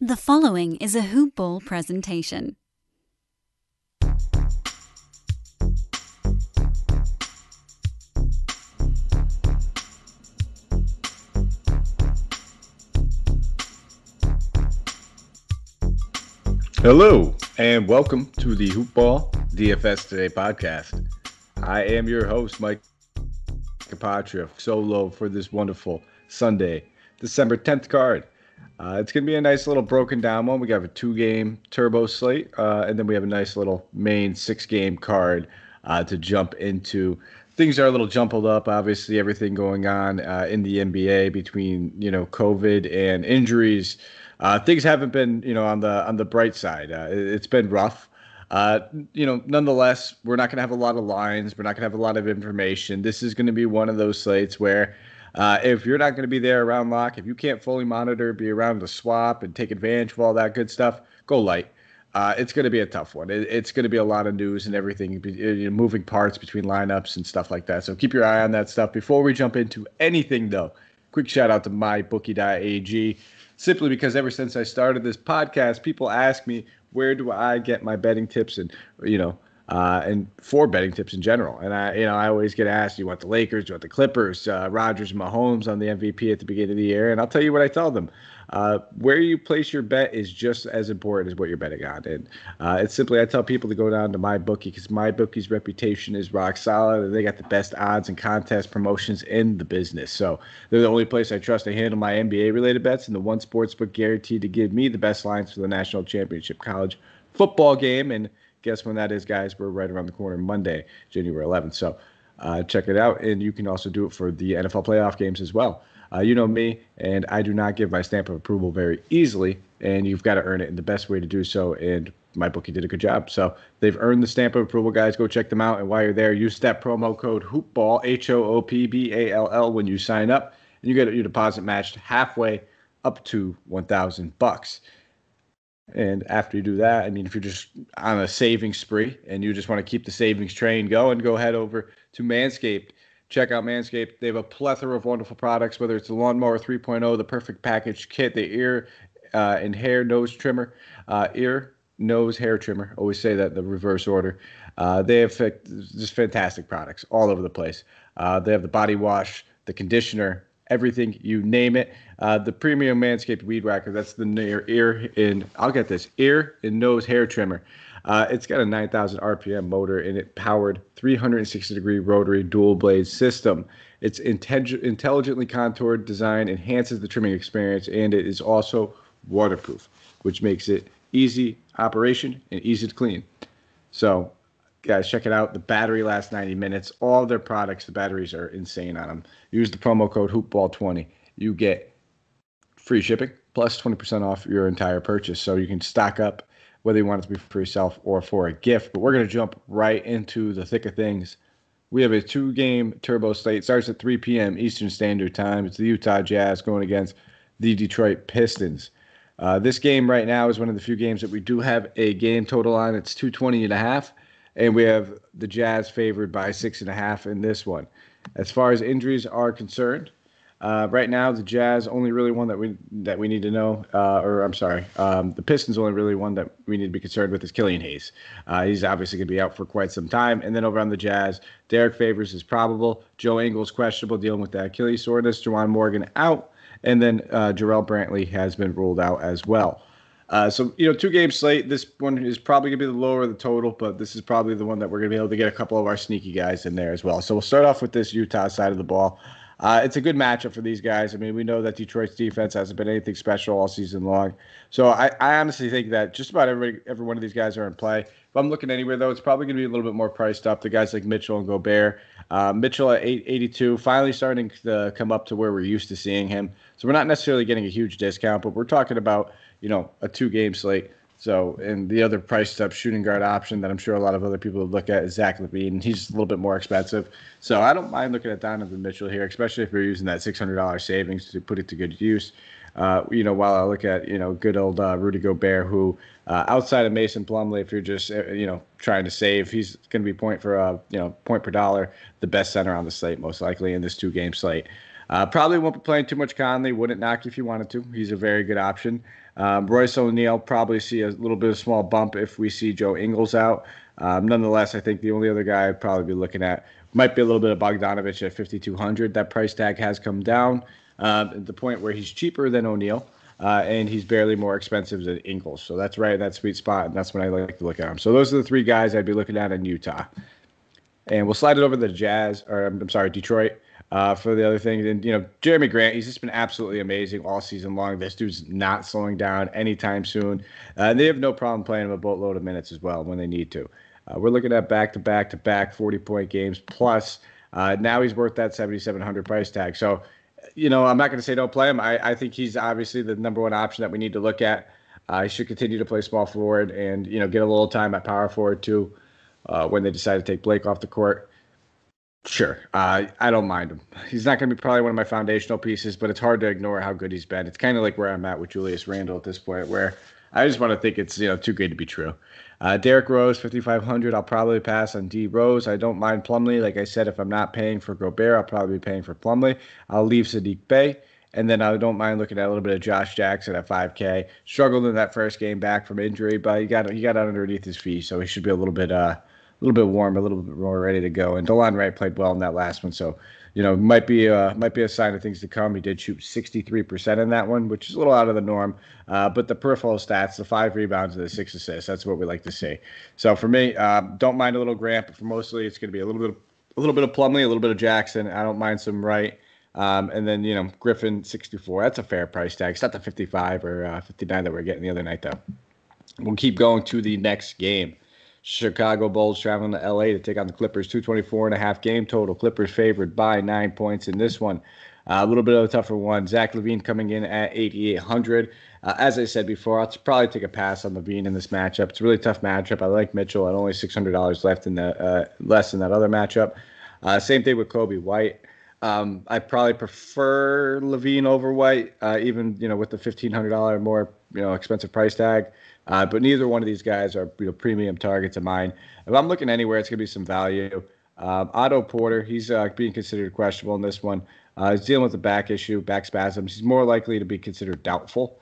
The following is a Hoop Ball presentation. Hello, and welcome to the Hoop Ball DFS Today podcast. I am your host, Mike Capatria, solo for this wonderful Sunday, December 10th card. It's going to be a nice little broken down one. We got a 2-game turbo slate, and then we have a nice little main 6-game card to jump into. Things are a little jumbled up, obviously, everything going on in the NBA between, COVID and injuries. Things haven't been, on the bright side. It's been rough. Nonetheless, we're not going to have a lot of lines. We're not going to have a lot of information. This is going to be one of those slates where if you're not going to be there around lock, if you can't fully monitor, be around the swap and take advantage of all that good stuff, go light. It's going to be a tough one. It's going to be a lot of news and everything, moving parts between lineups and stuff like that. So keep your eye on that stuff. Before we jump into anything, though, quick shout out to mybookie.ag. Simply because ever since I started this podcast, people ask me, where do I get my betting tips and for betting tips in general. And I always get asked, do you want the Lakers, do you want the Clippers, Rodgers and Mahomes on the MVP at the beginning of the year? And I'll tell you what I tell them. Where you place your bet is just as important as what you're betting on. And it's simply, I tell people to go down to MyBookie because MyBookie's reputation is rock solid, and they got the best odds and contest promotions in the business. So they're the only place I trust to handle my NBA-related bets, and the one sportsbook guaranteed to give me the best lines for the national championship college football game. And guess when that is, guys? We're right around the corner, Monday, January 11th. So check it out, and you can also do it for the NFL playoff games as well. You know me, and I do not give my stamp of approval very easily, and you've got to earn it, and the best way to do so, and MyBookie did a good job. So they've earned the stamp of approval, guys. Go check them out, and while you're there, use that promo code HOOPBALL, HOOPBALL, when you sign up, and you get your deposit matched halfway up to $1,000. And after you do that, I mean, if you're just on a savings spree and you just want to keep the savings train going, go head over to Manscaped. Check out Manscaped. They have a plethora of wonderful products, whether it's the Lawnmower 3.0, the Perfect Package Kit, the ear and hair nose trimmer, ear, nose, hair trimmer. Always say that in the reverse order. They have just fantastic products all over the place. They have the body wash, the conditioner, everything, you name it. The premium Manscaped Weed Whacker, that's the ear and nose hair trimmer. It's got a 9,000 RPM motor and it powered 360-degree rotary dual blade system. Its intelligently contoured design enhances the trimming experience, and it is also waterproof, which makes it easy operation and easy to clean. So, guys, check it out. The battery lasts 90 minutes. All their products, the batteries are insane on them. Use the promo code HoopBall20. You get free shipping plus 20% off your entire purchase. So you can stock up, whether you want it to be for yourself or for a gift. But we're going to jump right into the thick of things. We have a 2-game turbo slate. It starts at 3 p.m. Eastern Standard Time. It's the Utah Jazz going against the Detroit Pistons. This game right now is one of the few games that we do have a game total on. It's 220.5. And we have the Jazz favored by 6.5 in this one. As far as injuries are concerned, right now the Jazz only really one that we need to know, the Pistons only really one that we need to be concerned with is Killian Hayes. He's obviously going to be out for quite some time. And then over on the Jazz, Derek Favors is probable. Joe Ingles questionable, dealing with that Achilles soreness. Juwan Morgan out, and then Jarrell Brantley has been ruled out as well. So 2-game slate. This one is probably going to be the lower of the total, but this is probably the one that we're going to be able to get a couple of our sneaky guys in there as well. So we'll start off with this Utah side of the ball. It's a good matchup for these guys. I mean, we know that Detroit's defense hasn't been anything special all season long. So I honestly think that just about every one of these guys are in play. If I'm looking anywhere, though, it's probably going to be a little bit more priced up. The guys like Mitchell and Gobert. Mitchell at 882, finally starting to come up to where we're used to seeing him. So we're not necessarily getting a huge discount, but we're talking about a 2-game slate. So, and the other priced up shooting guard option that I'm sure a lot of other people would look at is Zach Levine. He's a little bit more expensive. So I don't mind looking at Donovan Mitchell here, especially if you're using that $600 savings to put it to good use. While I look at, good old Rudy Gobert, who outside of Mason Plumlee, if you're just, trying to save, he's going to be point per dollar, the best center on the slate, most likely in this 2-game slate. Probably won't be playing too much Conley. Wouldn't knock you if you wanted to. He's a very good option. Royce O'Neal probably see a little bit of small bump if we see Joe Ingles out. Nonetheless, I think the only other guy I'd probably be looking at might be a little bit of Bogdanovich at 5,200. That price tag has come down at the point where he's cheaper than O'Neal. And he's barely more expensive than Ingles. So that's right in that sweet spot, and that's when I like to look at him. So those are the three guys I'd be looking at in Utah. And we'll slide it over to the Jazz, or I'm sorry, Detroit, for the other thing. And, Jeremy Grant, he's just been absolutely amazing all season long. This dude's not slowing down anytime soon. And they have no problem playing him a boatload of minutes as well when they need to. We're looking at back-to-back 40-point games. Plus, now he's worth that 7,700 price tag. So, I'm not going to say don't play him. I think he's obviously the number one option that we need to look at. He should continue to play small forward and, get a little time at power forward too when they decide to take Blake off the court. Sure. I don't mind him. He's not going to be probably one of my foundational pieces, but it's hard to ignore how good he's been. It's kind of like where I'm at with Julius Randle at this point, where I just want to think it's, too good to be true. Derrick Rose, 5,500. I'll probably pass on D Rose. I don't mind Plumlee. Like I said, if I'm not paying for Gobert, I'll probably be paying for Plumlee. I'll leave Sadiq Bey. And then I don't mind looking at a little bit of Josh Jackson at 5K. Struggled in that first game back from injury, but he got underneath his feet, so he should be a little bit warm, a little bit more ready to go. And DeLon Wright played well in that last one, so might be a sign of things to come. He did shoot 63% in that one, which is a little out of the norm. But the peripheral stats, the 5 rebounds and the 6 assists, that's what we like to see. So for me, don't mind a little Grant, but for mostly it's going to be a little bit of Plumlee, a little bit of Jackson. I don't mind some Wright. And then, Griffin, 64. That's a fair price tag. It's not the 55 or 59 that we're getting the other night, though. We'll keep going to the next game. Chicago Bulls traveling to L.A. to take on the Clippers. 224.5 game total. Clippers favored by 9 points in this one. A little bit of a tougher one. Zach Levine coming in at 8,800. As I said before, I'll probably take a pass on Levine in this matchup. It's a really tough matchup. I like Mitchell at only $600 left in the less in that other matchup. Same thing with Kobe White. I probably prefer Levine over White, even with the $1,500 more expensive price tag. But neither one of these guys are premium targets of mine. If I'm looking anywhere, it's gonna be some value. Otto Porter, he's being considered questionable in this one. He's dealing with a back issue, back spasms. He's more likely to be considered doubtful.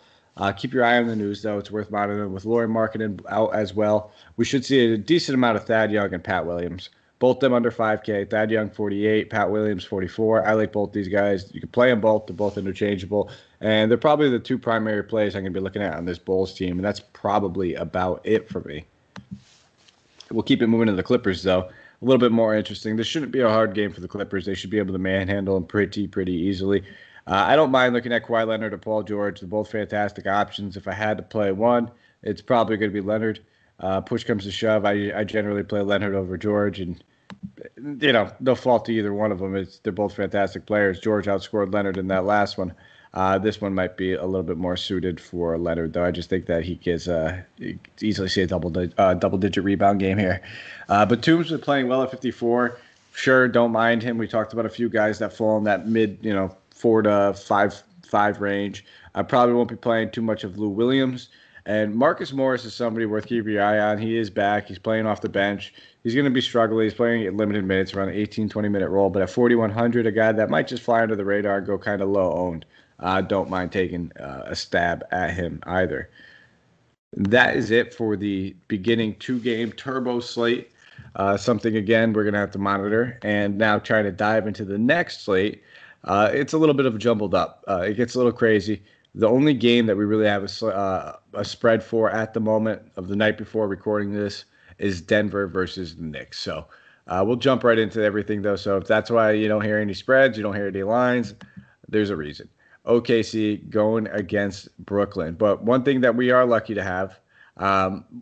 Keep your eye on the news, though. It's worth monitoring. With Lauri Markkanen out as well, we should see a decent amount of Thad Young and Pat Williams. Both them under 5K. Thad Young, 48. Pat Williams, 44. I like both these guys. You can play them both. They're both interchangeable. And they're probably the two primary plays I'm going to be looking at on this Bulls team. And that's probably about it for me. We'll keep it moving to the Clippers, though. A little bit more interesting. This shouldn't be a hard game for the Clippers. They should be able to manhandle them pretty easily. I don't mind looking at Kawhi Leonard or Paul George. They're both fantastic options. If I had to play one, it's probably going to be Leonard. Push comes to shove, I generally play Leonard over George, and no fault to either one of them. They're both fantastic players. George outscored Leonard in that last one. This one might be a little bit more suited for Leonard, though. I just think that he gets easily see a double-digit rebound game here. But Toombs is playing well at 54. Sure, don't mind him. We talked about a few guys that fall in that mid, 4 to 5 range. I probably won't be playing too much of Lou Williams. And Marcus Morris is somebody worth keeping your eye on. He is back. He's playing off the bench. He's going to be struggling. He's playing at limited minutes, around an 18, 20-minute role. But at 4,100, a guy that might just fly under the radar and go kind of low-owned. Don't mind taking a stab at him either. That is it for the beginning 2-game turbo slate. Something, again, we're going to have to monitor. And now trying to dive into the next slate. It's a little bit of jumbled up. It gets a little crazy. The only game that we really have a spread for at the moment of the night before recording this is Denver versus the Knicks. So we'll jump right into everything, though. So if that's why you don't hear any spreads, you don't hear any lines, there's a reason. OKC going against Brooklyn. But one thing that we are lucky to have,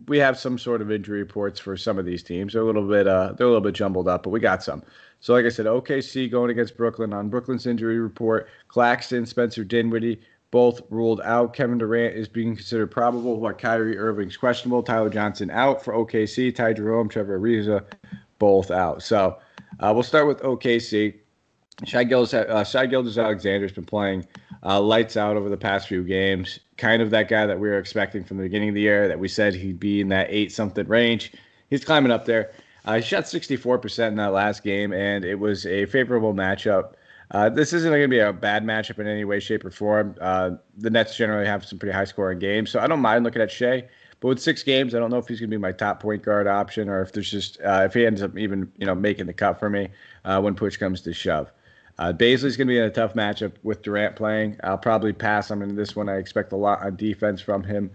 we have some sort of injury reports for some of these teams. They're a little bit jumbled up, but we got some. So like I said, OKC going against Brooklyn. On Brooklyn's injury report, Claxton, Spencer Dinwiddie, both ruled out. Kevin Durant is being considered probable, while Kyrie Irving's questionable. Tyler Johnson out for OKC. Ty Jerome, Trevor Ariza, both out. So we'll start with OKC. Shai Gilgeous-Alexander's been playing lights out over the past few games. Kind of that guy that we were expecting from the beginning of the year, that we said he'd be in that 8-something range. He's climbing up there. He shot 64% in that last game, and it was a favorable matchup. This isn't going to be a bad matchup in any way, shape, or form. The Nets generally have some pretty high-scoring games, so I don't mind looking at Shea. But with 6 games, I don't know if he's going to be my top point guard option, or if there's just if he ends up even making the cut for me when push comes to shove. Baisley's going to be in a tough matchup with Durant playing. I'll probably pass him in this one. I expect a lot on defense from him.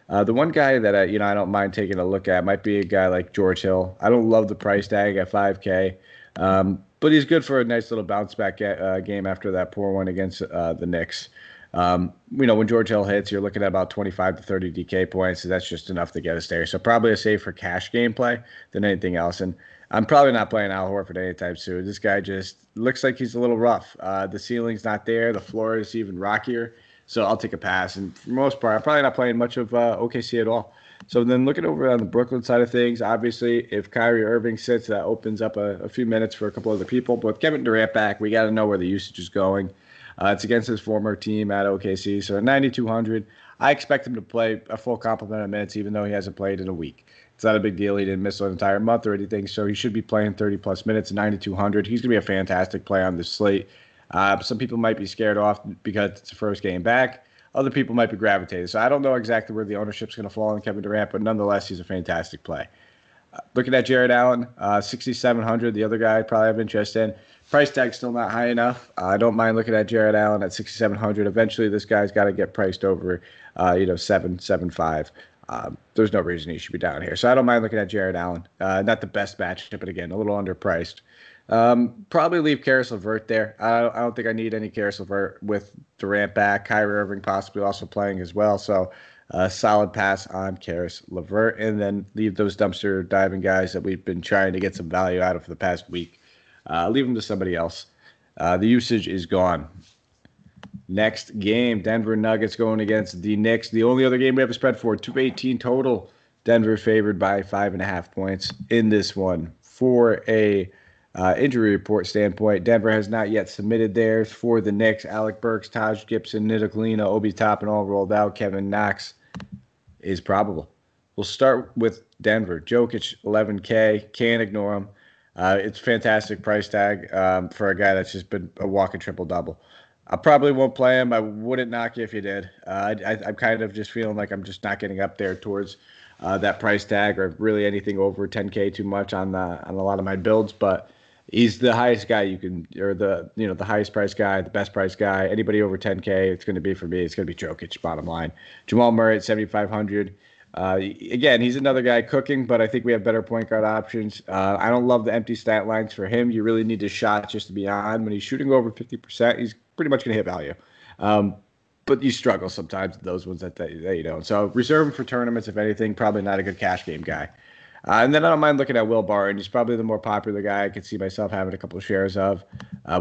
The one guy that I don't mind taking a look at might be a guy like George Hill. I don't love the price tag at 5K, but he's good for a nice little bounce back game after that poor one against the Knicks. When George Hill hits, you're looking at about 25 to 30 DK points. So that's just enough to get us there. So probably a safer cash gameplay than anything else. And I'm probably not playing Al Horford anytime soon. This guy just looks like he's a little rough. The ceiling's not there. The floor is even rockier. So I'll take a pass. And for the most part, I'm probably not playing much of OKC at all. So then looking over on the Brooklyn side of things, obviously, if Kyrie Irving sits, that opens up a few minutes for a couple other people. But with Kevin Durant back, we got to know where the usage is going. It's against his former team at OKC. So at 9,200, I expect him to play a full complement of minutes, even though he hasn't played in a week. It's not a big deal. He didn't miss an entire month or anything. So he should be playing 30-plus minutes at 9,200. He's going to be a fantastic play on this slate. Some people might be scared off because it's the first game back. Other people might be gravitated. So I don't know exactly where the ownership's going to fall on Kevin Durant, but nonetheless, he's a fantastic play. Looking at Jared Allen, 6,700, the other guy I probably have interest in. Price tag's still not high enough. I don't mind looking at Jared Allen at 6,700. Eventually, this guy's got to get priced over, 7.5. There's no reason he should be down here. So I don't mind looking at Jared Allen. Not the best matchup, but again, a little underpriced. Probably leave Karis LeVert there. I don't think I need any Karis LeVert with Durant back. Kyrie Irving possibly also playing as well. So solid pass on Karis LeVert, and then leave those dumpster diving guys that we've been trying to get some value out of for the past week. Leave them to somebody else. The usage is gone. Next game, Denver Nuggets going against the Knicks. The only other game we have a spread for, 218 total. Denver favored by 5.5 points in this one. For a injury report standpoint, Denver has not yet submitted theirs. For the Knicks, Alec Burks, Taj Gibson, Nidoklina, Obi Toppin all rolled out. Kevin Knox is probable. We'll start with Denver. Jokic, 11K. Can't ignore him. It's fantastic price tag for a guy that's just been a walking triple-double. I probably won't play him. I wouldn't knock you if you did. I'm kind of just feeling like I'm just not getting up there towards that price tag, or really anything over 10K too much on a lot of my builds. But he's the highest guy you can, or the highest price guy, the best price guy. Anybody over 10K, it's going to be for me. It's going to be Jokic. Bottom line. Jamal Murray at 7,500. Again, he's another guy cooking, but I think we have better point guard options. I don't love the empty stat lines for him. You really need a shot just to be on. When he's shooting over 50%, he's pretty much going to hit value. But you struggle sometimes with those ones that you don't. So reserve him for tournaments, if anything. Probably not a good cash game guy. And then I don't mind looking at Will Barton. He's probably the more popular guy I could see myself having a couple of shares of.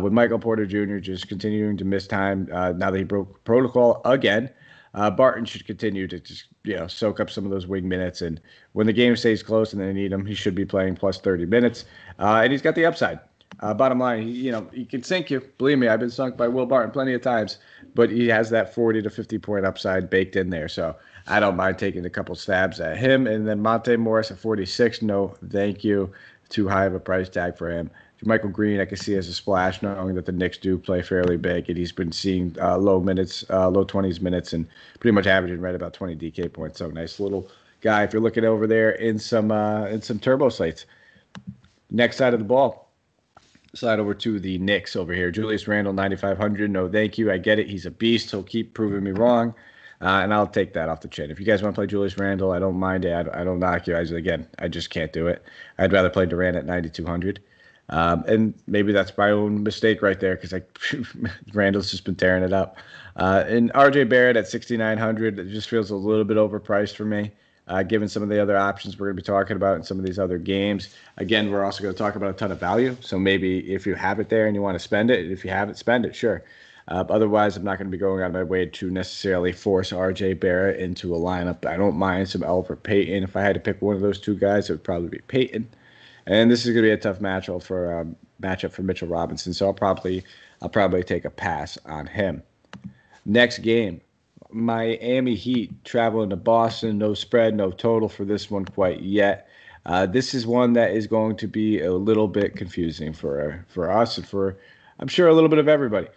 With Michael Porter Jr. just continuing to miss time now that he broke protocol again. Barton should continue to just soak up some of those wing minutes, and when the game stays close and they need him, he should be playing plus 30 minutes, and he's got the upside. Bottom line, he can sink you. Believe me, I've been sunk by Will Barton plenty of times, but he has that 40 to 50 point upside baked in there, so I don't mind taking a couple stabs at him. And then Monte Morris at 46, no thank you. Too high of a price tag for him. Michael Green, I can see as a splash, knowing that the Knicks do play fairly big, and he's been seeing low 20s minutes, and pretty much averaging right about 20 DK points. So nice little guy if you're looking over there in some turbo slates. Next side of the ball, slide over to the Knicks over here. Julius Randle, 9,500. No, thank you. I get it. He's a beast. He'll keep proving me wrong. And I'll take that off the chin. If you guys want to play Julius Randle, I don't mind it. I don't knock you. I just can't do it. I'd rather play Durant at 9,200. And maybe that's my own mistake right there, because Randall's just been tearing it up. And RJ Barrett at 6,900, it just feels a little bit overpriced for me, given some of the other options we're going to be talking about in some of these other games. Again, we're also going to talk about a ton of value. So maybe if you have it there and you want to spend it, if you have it, spend it, sure. Otherwise, I'm not going to be going out of my way to necessarily force RJ Barrett into a lineup. I don't mind some Elver Peyton. If I had to pick one of those two guys, it would probably be Peyton. And this is going to be a tough matchup for Mitchell Robinson, so I'll probably take a pass on him. Next game, Miami Heat traveling to Boston. No spread, no total for this one quite yet. This is one that is going to be a little bit confusing for us and for I'm sure a little bit of everybody.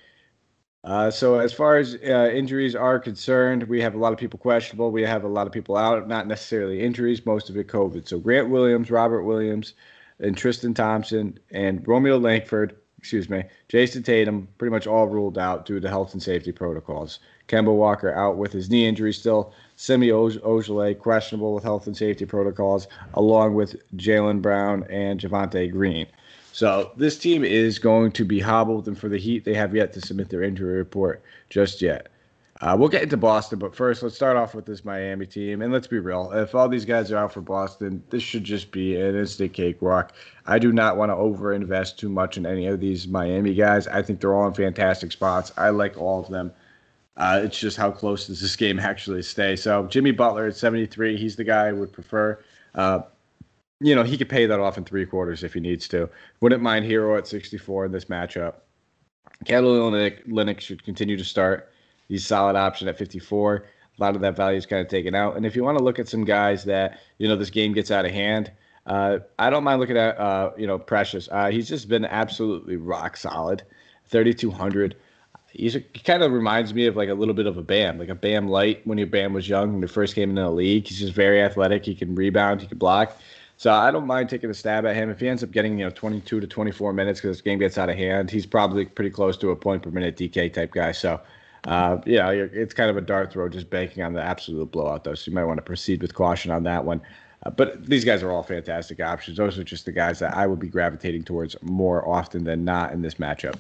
So as far as injuries are concerned, we have a lot of people questionable. We have a lot of people out, not necessarily injuries, most of it COVID. So Grant Williams, Robert Williams, and Tristan Thompson, and Romeo Langford, Jason Tatum, pretty much all ruled out due to health and safety protocols. Kemba Walker out with his knee injury still. Semi Ojeleye questionable with health and safety protocols, along with Jaylen Brown and Javonte Green. So this team is going to be hobbled, and for the Heat, they have yet to submit their injury report just yet. We'll get into Boston, but first, let's start off with this Miami team. And let's be real. If all these guys are out for Boston, this should just be an instant cakewalk. I do not want to overinvest too much in any of these Miami guys. I think they're all in fantastic spots. I like all of them. It's just how close does this game actually stay. So Jimmy Butler at 73, he's the guy I would prefer. He could pay that off in 3 quarters if he needs to. Wouldn't mind Hero at 64 in this matchup. Kelly Olynyk should continue to start. He's a solid option at 54. A lot of that value is kind of taken out. And if you want to look at some guys that, this game gets out of hand, I don't mind looking at, Precious. He's just been absolutely rock solid. 3,200. He kind of reminds me of like a little bit of a Bam, like a Bam light when Bam was young, when he first came into the league. He's just very athletic. He can rebound. He can block. So I don't mind taking a stab at him. If he ends up getting 22 to 24 minutes because this game gets out of hand, he's probably pretty close to a point per minute DK type guy. So it's kind of a dart throw, just banking on the absolute blowout though. So you might want to proceed with caution on that one. But these guys are all fantastic options. Those are just the guys that I would be gravitating towards more often than not in this matchup.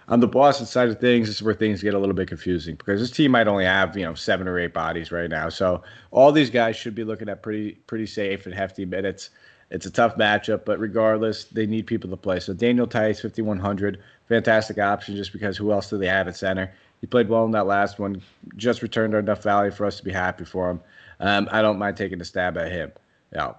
On the Boston side of things, this is where things get a little bit confusing because this team might only have 7 or 8 bodies right now. So all these guys should be looking at pretty safe and hefty minutes. It's a tough matchup, but regardless, they need people to play. So Daniel Tice, 5,100, fantastic option just because who else do they have at center? He played well in that last one, just returned enough value for us to be happy for him. I don't mind taking a stab at him.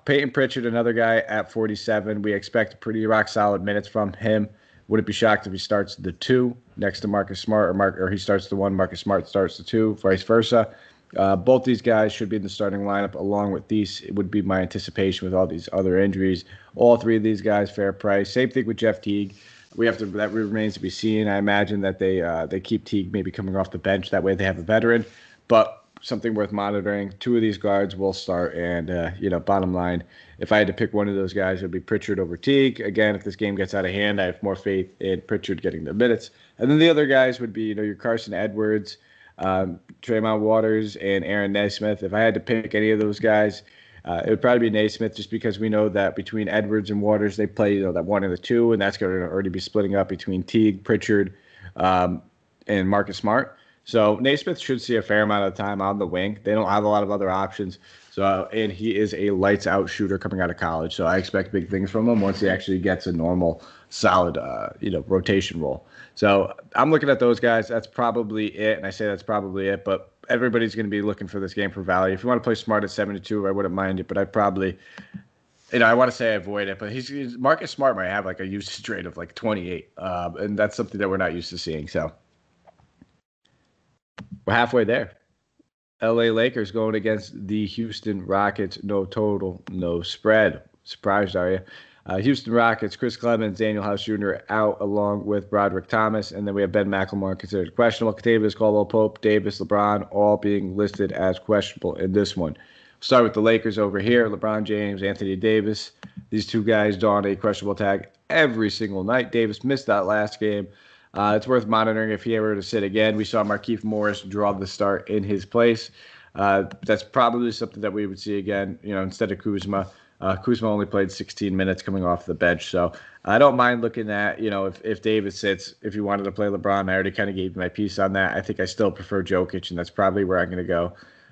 Peyton Pritchard, another guy at 47. We expect pretty rock solid minutes from him. Wouldn't be shocked if he starts the 2 next to Marcus Smart, or he starts the 1, Marcus Smart starts the 2, vice versa. Both these guys should be in the starting lineup along with these. It would be my anticipation with all these other injuries. All 3 of these guys, fair price. Same thing with Jeff Teague. That remains to be seen. I imagine that they keep Teague maybe coming off the bench. That way they have a veteran. But something worth monitoring. 2 of these guards will start. And, bottom line, if I had to pick one of those guys, it would be Pritchard over Teague. Again, if this game gets out of hand, I have more faith in Pritchard getting the minutes. And then the other guys would be, your Carson Edwards, Draymond Waters, and Aaron Nesmith. If I had to pick any of those guys, it would probably be Naismith just because we know that between Edwards and Waters, they play that 1 and the 2, and that's going to already be splitting up between Teague, Pritchard, and Marcus Smart. So Naismith should see a fair amount of time on the wing. They don't have a lot of other options. So, and he is a lights-out shooter coming out of college. So I expect big things from him once he actually gets a normal, solid, rotation role. So I'm looking at those guys. That's probably it, and I say that's probably it. But everybody's going to be looking for this game for value. If you want to play Smart at 72, I wouldn't mind it. But I'd probably, I want to say I avoid it. But Marcus Smart might have like a usage rate of like 28, and that's something that we're not used to seeing. So we're halfway there. LA Lakers going against the Houston Rockets. No total, no spread. Surprised, are you? Houston Rockets, Chris Clemens, Daniel House Jr. out along with Broderick Thomas. And then we have Ben McLemore considered questionable. Kentavious Caldwell-Pope, Davis, LeBron, all being listed as questionable in this one. Start with the Lakers over here. LeBron James, Anthony Davis. These 2 guys don a questionable tag every single night. Davis missed that last game. It's worth monitoring if he ever to sit again. We saw Markieff Morris draw the start in his place. That's probably something that we would see again, instead of Kuzma. Kuzma only played 16 minutes coming off the bench. So I don't mind looking at, if Davis sits, if you wanted to play LeBron, I already kind of gave you my piece on that. I think I still prefer Jokic, and that's probably where I'm going to go.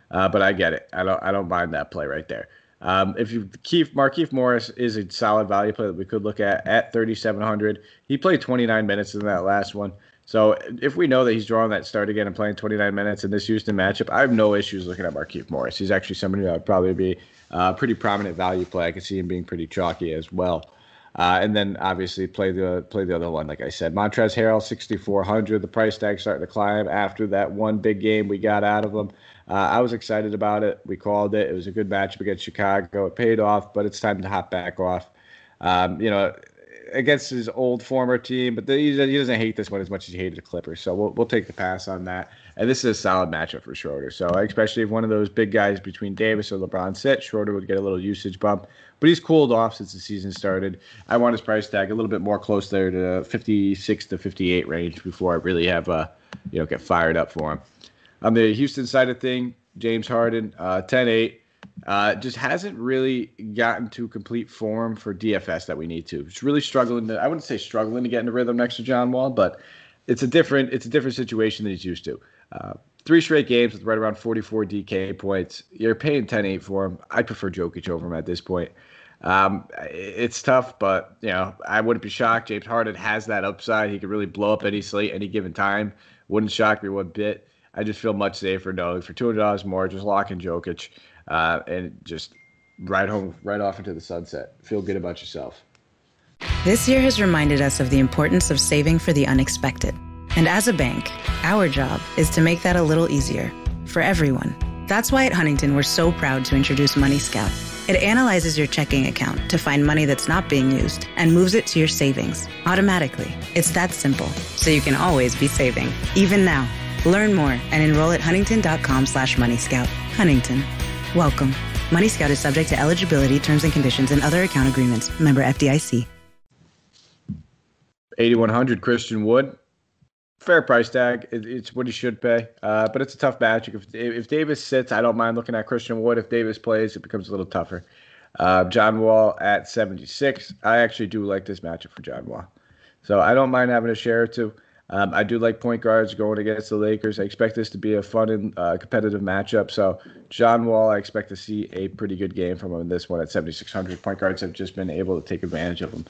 But I get it. I don't mind that play right there. Markieff Morris is a solid value play that we could look at 3,700. He played 29 minutes in that last one. So if we know that he's drawing that start again and playing 29 minutes in this Houston matchup, I have no issues looking at Markieff Morris. He's actually somebody that would probably be a pretty prominent value play. I could see him being pretty chalky as well. And then obviously play the other one, like I said. Montrezl Harrell, 6,400. The price tag starting to climb after that one big game we got out of him. I was excited about it. We called it. It was a good matchup against Chicago. It paid off, but it's time to hop back off. against his old former team, but he doesn't hate this one as much as he hated the Clippers. So we'll take the pass on that. And this is a solid matchup for Schroeder. So especially if one of those big guys between Davis or LeBron sits, Schroeder would get a little usage bump. But he's cooled off since the season started. I want his price tag a little bit more close there to 56 to 58 range before I really have get fired up for him. On the Houston side of thing, James Harden, 10-8. Just hasn't really gotten to complete form for DFS that we need to. It's really struggling I wouldn't say struggling to get into rhythm next to John Wall, but it's a different situation than he's used to. 3 straight games with right around 44 DK points. You're paying 10-8 for him. I prefer Jokic over him at this point. It's tough, but I wouldn't be shocked. James Harden has that upside. He could really blow up any slate any given time. Wouldn't shock me one bit. I just feel much safer knowing for $200 more, just lock in Jokic and just ride off into the sunset. Feel good about yourself. This year has reminded us of the importance of saving for the unexpected. And as a bank, our job is to make that a little easier for everyone. That's why at Huntington, we're so proud to introduce Money Scout. It analyzes your checking account to find money that's not being used and moves it to your savings automatically. It's that simple, so you can always be saving, even now. Learn more and enroll at huntington.com/moneyscout. Huntington. Welcome. Money Scout is subject to eligibility, terms and conditions, and other account agreements. Member FDIC. 8,100 Christian Wood. Fair price tag. It's what he should pay, but it's a tough matchup. If Davis sits, I don't mind looking at Christian Wood. If Davis plays, it becomes a little tougher. John Wall at 76. I actually do like this matchup for John Wall, so I don't mind having a share or two. I do like point guards going against the Lakers. I expect this to be a fun and competitive matchup. So John Wall, I expect to see a pretty good game from him in this one at 7,600. Point guards have just been able to take advantage of him.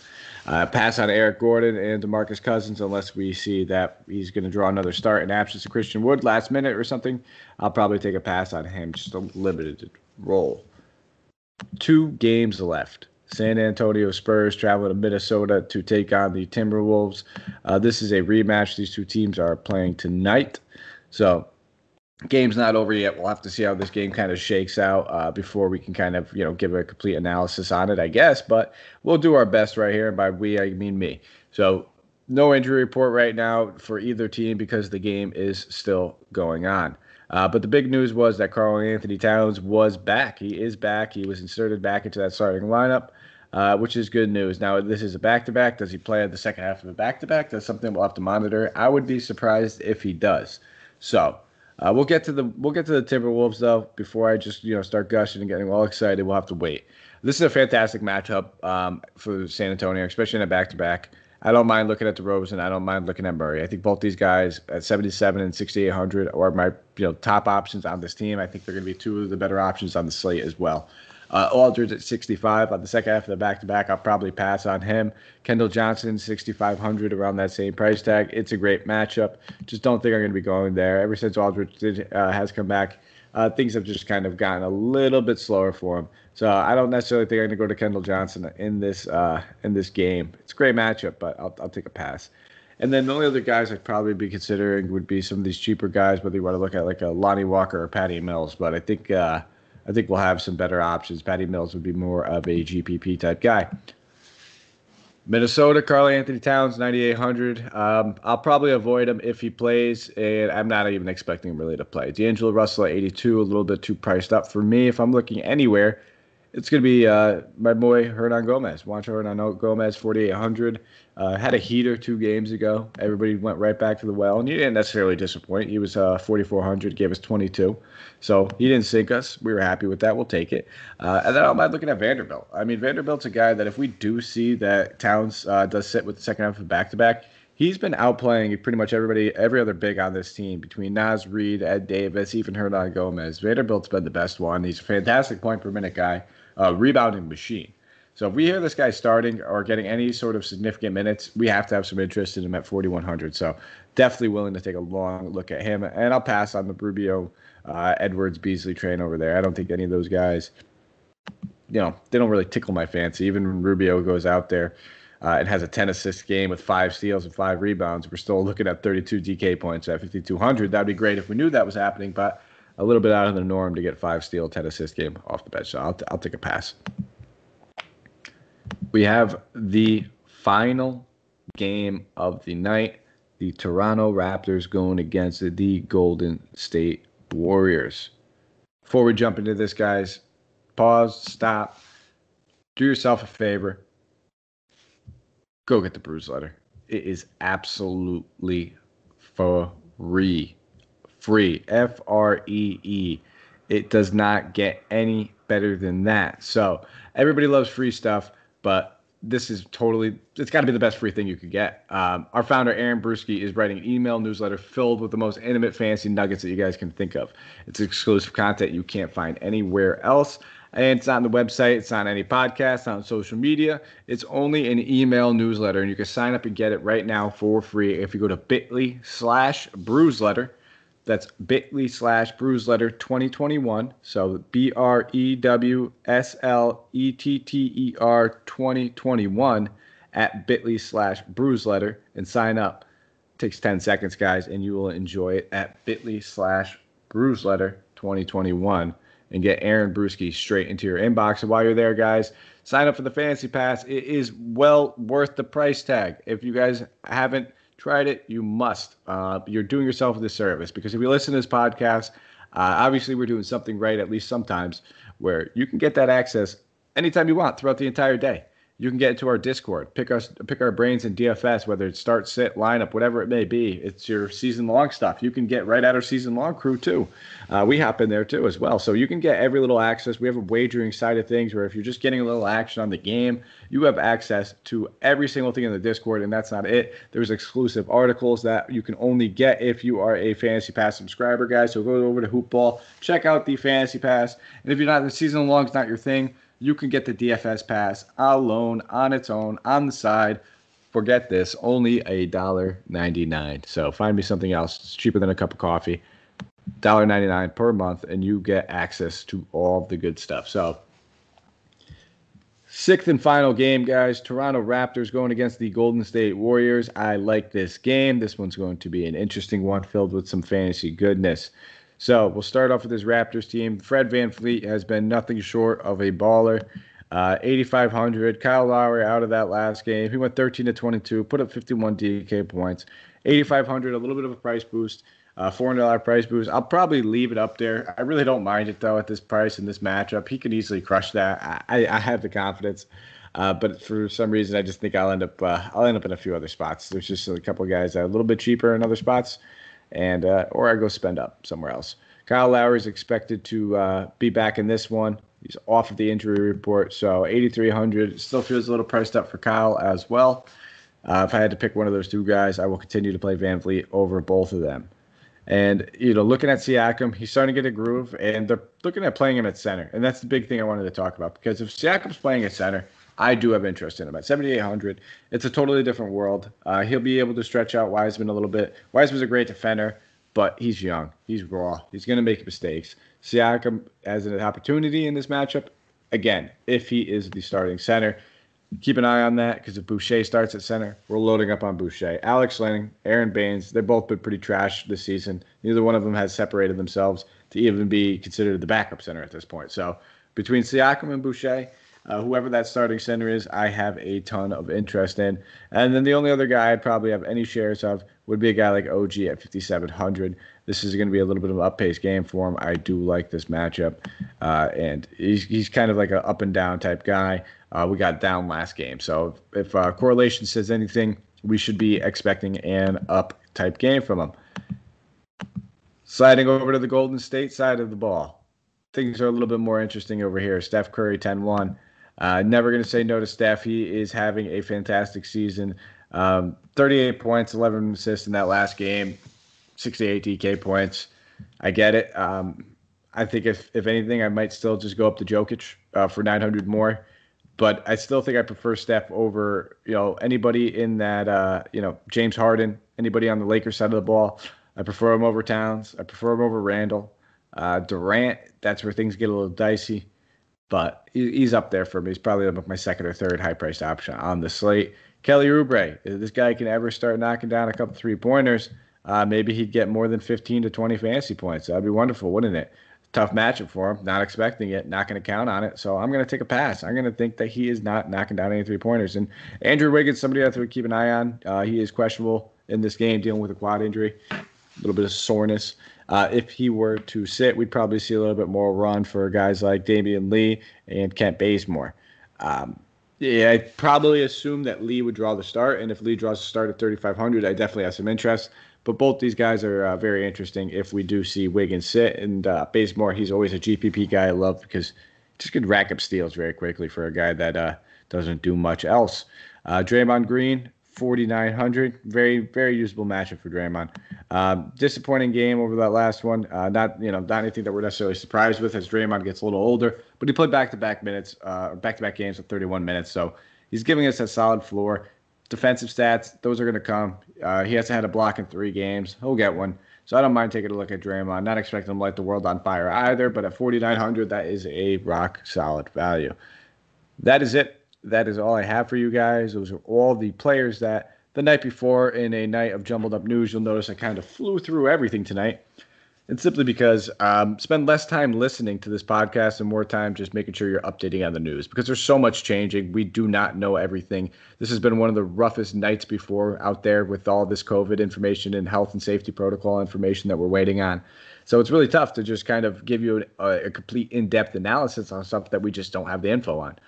Pass on Eric Gordon and DeMarcus Cousins unless we see that he's going to draw another start in absence of Christian Wood last minute or something. I'll probably take a pass on him, just a limited role. 2 games left. San Antonio Spurs travel to Minnesota to take on the Timberwolves. This is a rematch. These 2 teams are playing tonight. So game's not over yet. We'll have to see how this game kind of shakes out before we can kind of, give a complete analysis on it, I guess. But we'll do our best right here. And by we, I mean me. So no injury report right now for either team because the game is still going on. But the big news was that Karl-Anthony Towns was back. He is back. He was inserted back into that starting lineup, which is good news. Now, this is a back-to-back. Does he play the second half of a back-to-back? That's something we'll have to monitor. I would be surprised if he does. So we'll get to the Timberwolves, though. Before I just start gushing and getting all excited, we'll have to wait. This is a fantastic matchup for San Antonio, especially in a back-to-back. I don't mind looking at DeRozan. I don't mind looking at Murray. I think both these guys at 77 and 6,800 are my top options on this team. I think they're going to be 2 of the better options on the slate as well. Aldridge at 65 on the second half of the back-to-back. I'll probably pass on him. Kendall Johnson, 6,500 around that same price tag. It's a great matchup. Just don't think I'm going to be going there. Ever since Aldridge has come back, things have just kind of gotten a little bit slower for him. So I don't necessarily think I'm going to go to Kendall Johnson in this game. It's a great matchup, but I'll take a pass. And then the only other guys I'd probably be considering would be some of these cheaper guys, whether you want to look at like a Lonnie Walker or Patty Mills. But I think we'll have some better options. Patty Mills would be more of a GPP type guy. Minnesota, Karl-Anthony Towns, 9,800. I'll probably avoid him if he plays, and I'm not even expecting him really to play. D'Angelo Russell at 82, a little bit too priced up for me. If I'm looking anywhere, it's going to be my boy Hernan Gomez. Juancho Hernan Gomez, 4,800. Had a heater 2 games ago. Everybody went right back to the well, and he didn't necessarily disappoint. He was 4,400, gave us 22. So he didn't sink us. We were happy with that. We'll take it. And then I'm looking at Vanderbilt. I mean, Vanderbilt's a guy that if we do see that Towns does sit with the second half of back-to-back, he's been outplaying pretty much every other big on this team between Naz Reid, Ed Davis, even Hernan Gomez. Vanderbilt's been the best one. He's a fantastic point-per-minute guy, rebounding machine. So if we hear this guy starting or getting any sort of significant minutes, we have to have some interest in him at 4,100. So definitely willing to take a long look at him. And I'll pass on the Rubio, Edwards, Beasley train over there. I don't think any of those guys, they don't really tickle my fancy. Even when Rubio goes out there and has a 10-assist game with 5 steals and 5 rebounds, we're still looking at 32 DK points at 5,200. That'd be great if we knew that was happening, but a little bit out of the norm to get 5-steal, 10-assist game off the bench. So I'll take a pass. We have the final game of the night. The Toronto Raptors going against the Golden State Warriors. Before we jump into this, guys, pause, stop, do yourself a favor. Go get the Bruise Letter. It is absolutely free. Free. Free. It does not get any better than that. So everybody loves free stuff, but this is it's got to be the best free thing you could get. Our founder, Aaron Brewski, is writing an email newsletter filled with the most intimate fantasy nuggets that you guys can think of. It's exclusive content you can't find anywhere else. And it's not on the website. It's not on any podcast, it's not on social media. It's only an email newsletter. And you can sign up and get it right now for free if you go to bit.ly/bruiseletter. That's bit.ly/bruiseletter 2021. So BREWSLETTER 2021 at bit.ly/bruiseletter and sign up. It takes 10 seconds, guys, and you will enjoy it at bit.ly/bruiseletter 2021 and get Aaron Brewski straight into your inbox. And while you're there, guys, sign up for the Fantasy Pass. It is well worth the price tag. If you guys haven't tried it, you must. You're doing yourself a disservice because if you listen to this podcast, obviously we're doing something right, at least sometimes, where you can get that access anytime you want throughout the entire day. You can get into our Discord, pick our brains in DFS, whether it's start, sit, lineup, whatever it may be. It's your season-long stuff. You can get right at our season-long crew, too. We hop in there, too, as well. So you can get every little access. We have a wagering side of things where if you're just getting a little action on the game, you have access to every single thing in the Discord, and that's not it. There's exclusive articles that you can only get if you are a Fantasy Pass subscriber, guys. So go over to Hoopball, check out the Fantasy Pass. And if you're not, the season-long is not your thing, you can get the DFS pass alone, on its own, on the side. Forget this, only $1.99. So find me something else. It's cheaper than a cup of coffee. $1.99 per month, and you get access to all the good stuff. So, sixth and final game, guys. Toronto Raptors going against the Golden State Warriors. I like this game. This one's going to be an interesting one filled with some fantasy goodness. So we'll start off with this Raptors team. Fred VanVleet has been nothing short of a baller. 8,500. Kyle Lowry out of that last game. He went 13 to 22, put up 51 DK points. 8,500, a little bit of a price boost. $400 price boost. I'll probably leave it up there. I really don't mind it, though, at this price in this matchup. He could easily crush that. I have the confidence. But for some reason, I just think I'll end up in a few other spots. There's just a couple of guys that are a little bit cheaper in other spots. And or I go spend up somewhere else. Kyle Lowry is expected to be back in this one. He's off of the injury report, so 8,300 still feels a little priced up for Kyle as well. If I had to pick one of those two guys, I will continue to play VanVleet over both of them. And looking at Siakam, he's starting to get a groove, and they're looking at playing him at center, and that's the big thing I wanted to talk about because if Siakam's playing at center, I do have interest in him. At 7,800, it's a totally different world. He'll be able to stretch out Wiseman a little bit. Wiseman's a great defender, but he's young. He's raw. He's going to make mistakes. Siakam has an opportunity in this matchup. Again, if he is the starting center, keep an eye on that because if Boucher starts at center, we're loading up on Boucher. Alex Len, Aaron Baines, they've both been pretty trash this season. Neither one of them has separated themselves to even be considered the backup center at this point. So between Siakam and Boucher, whoever that starting center is, I have a ton of interest in. And then the only other guy I'd probably have any shares of would be a guy like OG at 5,700. This is going to be a little bit of an up-paced game for him. I do like this matchup. And he's kind of like an up-and-down type guy. We got down last game. So if correlation says anything, we should be expecting an up-type game from him. Sliding over to the Golden State side of the ball. Things are a little bit more interesting over here. Steph Curry, 10-1. Never going to say no to Steph. He is having a fantastic season. 38 points, 11 assists in that last game, 68 DK points. I get it. I think if anything, I might still just go up to Jokic for 900 more. But I still think I prefer Steph over anybody in that James Harden, anybody on the Lakers side of the ball. I prefer him over Towns. I prefer him over Randall. Durant, that's where things get a little dicey. But he's up there for me. He's probably my second or third high-priced option on the slate. Kelly Oubre, if this guy can ever start knocking down a couple three-pointers, maybe he'd get more than 15 to 20 fantasy points. That'd be wonderful, wouldn't it? tough matchup for him. Not expecting it. Not going to count on it. So I'm going to take a pass. I'm going to think that he is not knocking down any 3-pointers. And Andrew Wiggins, somebody I have to keep an eye on. He is questionable in this game, dealing with a quad injury, a little bit of soreness. If he were to sit, we'd probably see a little bit more run for guys like Damian Lee and Kent Bazemore. I'd probably assume that Lee would draw the start, and if Lee draws the start at 3,500, I definitely have some interest. But both these guys are very interesting if we do see Wiggins sit. And Bazemore, he's always a GPP guy I love because he just could rack up steals very quickly for a guy that doesn't do much else. Draymond Green, 4,900. Very, very usable matchup for Draymond. Disappointing game over that last one. Not anything that we're necessarily surprised with as Draymond gets a little older, but he played back-to-back games of 31 minutes. So he's giving us a solid floor. Defensive stats, those are going to come. He hasn't had a block in 3 games. He'll get one. So I don't mind taking a look at Draymond. Not expecting him to light the world on fire either, but at 4,900, that is a rock-solid value. That is it. That is all I have for you guys. Those are all the players that the night before, in a night of jumbled up news, you'll notice I kind of flew through everything tonight. And simply because spend less time listening to this podcast and more time just making sure you're updating on the news because there's so much changing. We do not know everything. This has been one of the roughest nights before out there with all this COVID information and health and safety protocol information that we're waiting on. So it's really tough to just kind of give you a complete in-depth analysis on stuff that we just don't have the info on.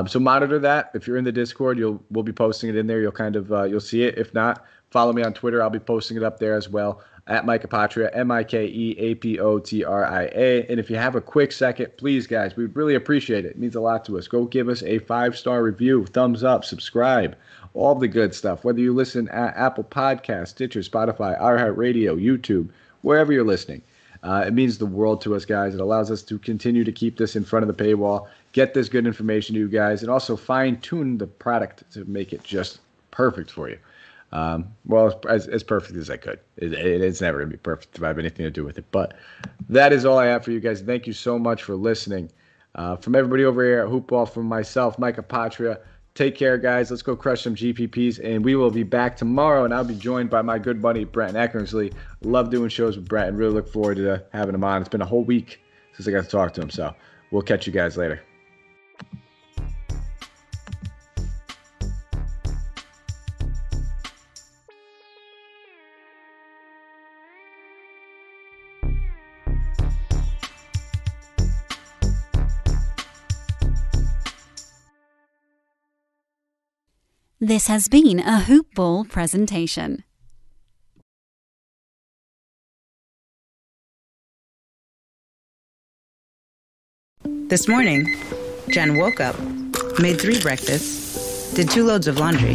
So monitor that. If you're in the Discord, we'll be posting it in there. You'll see it. If not, follow me on Twitter. I'll be posting it up there as well. At Mike Apotria, MikeApotria. And if you have a quick second, please, guys, we'd really appreciate it. It means a lot to us. Go give us a 5-star review, thumbs up, subscribe, all the good stuff. Whether you listen at Apple Podcasts, Stitcher, Spotify, iHeartRadio, YouTube, wherever you're listening. It means the world to us, guys. It allows us to continue to keep this in front of the paywall, get this good information to you guys, and also fine-tune the product to make it just perfect for you. As perfect as I could. It's never going to be perfect if I have anything to do with it. But that is all I have for you guys. Thank you so much for listening. From everybody over here at Hoopball, from myself, Mike Apotria, take care, guys. Let's go crush some GPPs, and we will be back tomorrow, and I'll be joined by my good buddy, Brenton Eckersley. Love doing shows with Brenton. Really look forward to having him on. It's been a whole week since I got to talk to him, so we'll catch you guys later. This has been a Hoop Ball presentation. This morning, Jen woke up, made 3 breakfasts, did 2 loads of laundry,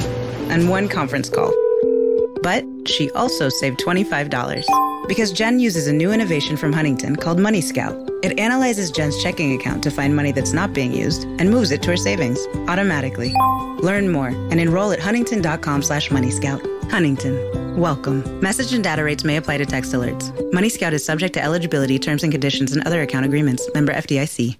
and 1 conference call. But she also saved $25 because Jen uses a new innovation from Huntington called Money Scout. It analyzes Jen's checking account to find money that's not being used and moves it to her savings automatically. Learn more and enroll at huntington.com/moneyscout. Huntington. Welcome. Message and data rates may apply to text alerts. Money Scout is subject to eligibility, terms and conditions, and other account agreements. Member FDIC.